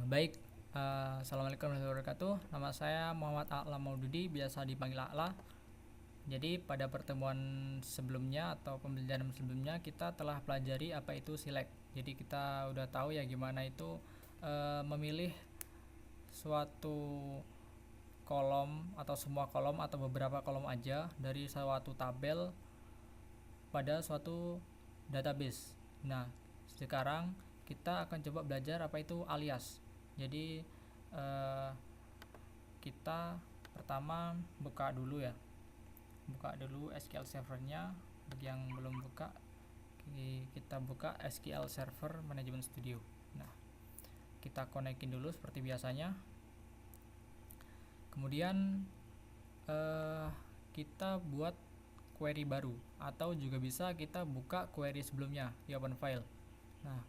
Baik, Assalamualaikum warahmatullahi wabarakatuh. Nama saya Muhammad A'la Maududi, biasa dipanggil A'la. Jadi pada pertemuan sebelumnya atau pembelajaran sebelumnya kita telah pelajari apa itu select. Jadi kita udah tahu ya gimana itu memilih suatu kolom atau semua kolom atau beberapa kolom aja dari suatu tabel pada suatu database. Nah, sekarang kita akan coba belajar apa itu alias. Jadi eh, kita pertama buka dulu SQL servernya. Bagi yang belum buka, kita buka SQL Server Management Studio. Nah, kita konekin dulu seperti biasanya. Kemudian kita buat query baru, atau juga bisa kita buka query sebelumnya di open file. Nah,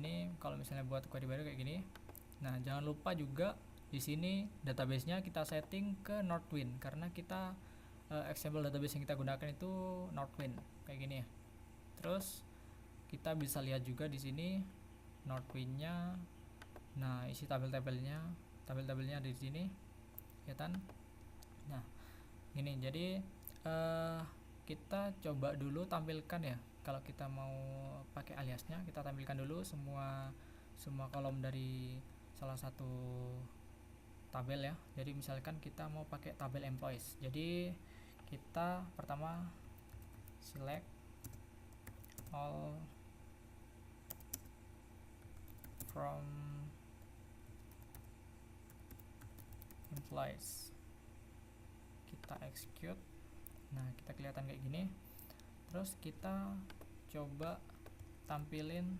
ini kalau misalnya buat query baru kayak gini. Nah, jangan lupa juga di sini database-nya kita setting ke Northwind, karena kita example database yang kita gunakan itu Northwind kayak gini ya. Terus kita bisa lihat juga di sini Northwind-nya. Nah, isi tabel-tabelnya ada di sini, kelihatan. Nah, gini. Jadi kita coba dulu tampilkan ya. Kalau kita mau pakai aliasnya, kita tampilkan dulu semua kolom dari salah satu tabel ya. Jadi misalkan kita mau pakai tabel employees. Jadi kita pertama select all from employees, kita execute. Nah, kita kelihatan kayak gini. Terus kita coba tampilin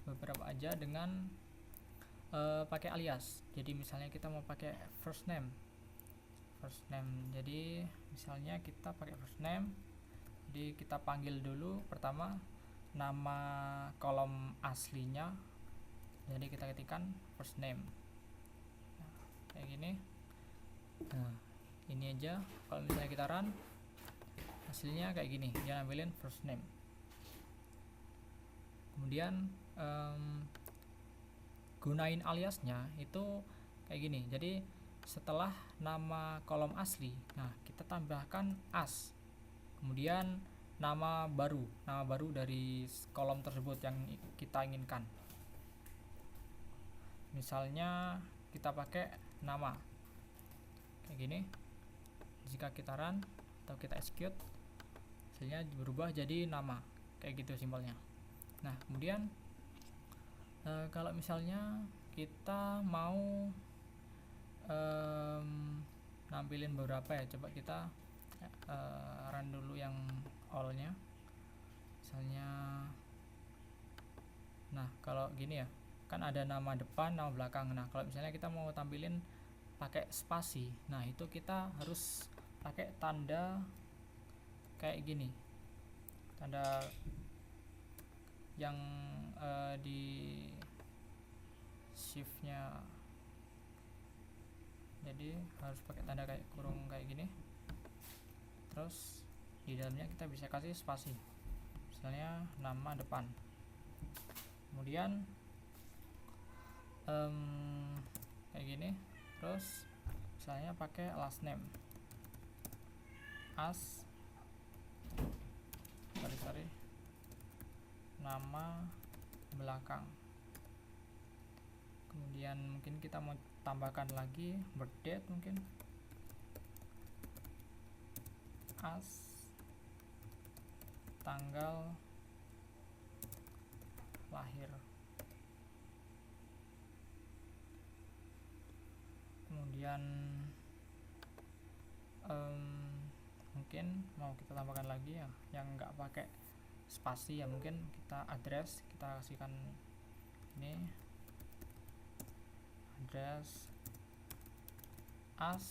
beberapa aja dengan pakai alias. Jadi misalnya kita mau pakai first name. Jadi misalnya kita pakai first name. Jadi kita panggil dulu pertama nama kolom aslinya. Jadi kita ketikkan first name. Nah, kayak gini. Nah, ini aja. Kalau misalnya kita run, hasilnya kayak gini. Dia ambilin first name. Kemudian gunain aliasnya itu kayak gini. Jadi setelah nama kolom asli, nah kita tambahkan as. Kemudian nama baru dari kolom tersebut yang kita inginkan. Misalnya kita pakai nama kayak gini. Jika kita run atau kita execute, hasilnya berubah jadi nama, kayak gitu simpelnya. Nah, kemudian kalau misalnya kita mau nampilin beberapa ya, coba kita run dulu yang all-nya. Misalnya, nah kalau gini ya, kan ada nama depan, nama belakang. Nah, kalau misalnya kita mau tampilin pakai spasi, nah itu kita harus pakai tanda kayak gini, tanda yang di shiftnya. Jadi harus pakai tanda kayak kurung kayak gini. Terus di dalamnya kita bisa kasih spasi, misalnya nama depan. Kemudian kayak gini. Terus misalnya pakai last name as nama belakang. Kemudian mungkin kita mau tambahkan lagi birth date, mungkin as tanggal lahir. Kemudian mungkin mau kita tambahkan lagi ya yang nggak pakai spasi ya, mungkin kita address, kita kasihkan ini address as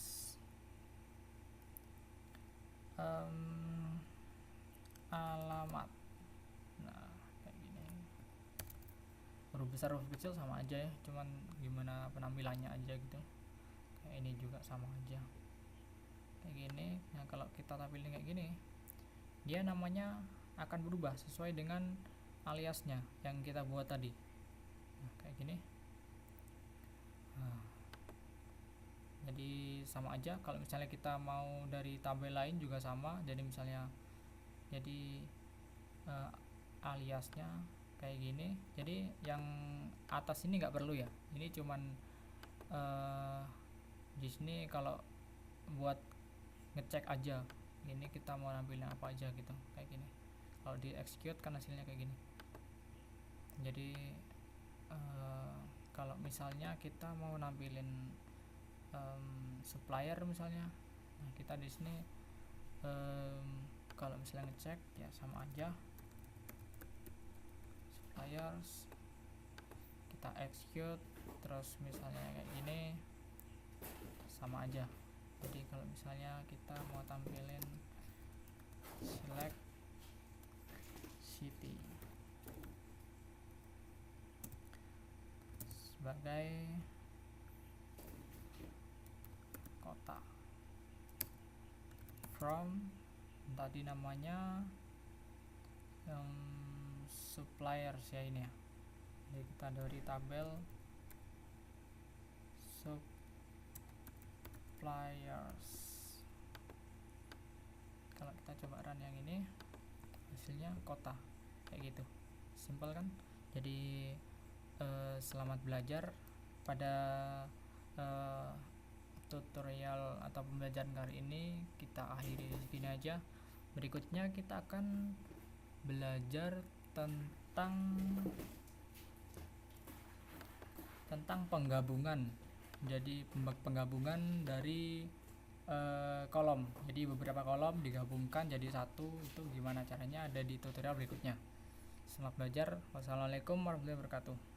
alamat. Nah, kayak gini. Huruf besar huruf kecil sama aja ya, cuman gimana penampilannya aja gitu. Kayak ini juga sama aja kayak gini. Nah, kalau kita tampilin kayak gini, dia namanya akan berubah sesuai dengan aliasnya yang kita buat tadi. Nah, kayak gini. Nah, jadi sama aja. Kalau misalnya kita mau dari tabel lain juga sama, jadi misalnya jadi eh, aliasnya kayak gini. Jadi yang atas ini nggak perlu ya, ini cuman eh, di sini kalau buat ngecek aja ini kita mau nampilin apa aja gitu, kayak gini. Kalau di execute kan hasilnya kayak gini. Jadi kalau misalnya kita mau nampilin supplier misalnya, nah kita di sini kalau misalnya ngecek ya sama aja, suppliers kita execute, terus misalnya kayak gini sama aja. Jadi kalau misalnya kita mau tampilin select city sebagai kota, from tadi namanya suppliers ya ini ya. Jadi kita dari tabel suppliers, kalau kita coba run yang ini hasilnya kota, kayak gitu. Simple kan? Jadi selamat belajar. Pada tutorial atau pembelajaran kali ini kita akhiri di sini aja. Berikutnya kita akan belajar tentang penggabungan. Jadi penggabungan dari kolom. Jadi beberapa kolom digabungkan jadi satu, itu gimana caranya ada di tutorial berikutnya. Selamat belajar. Wassalamualaikum warahmatullahi wabarakatuh.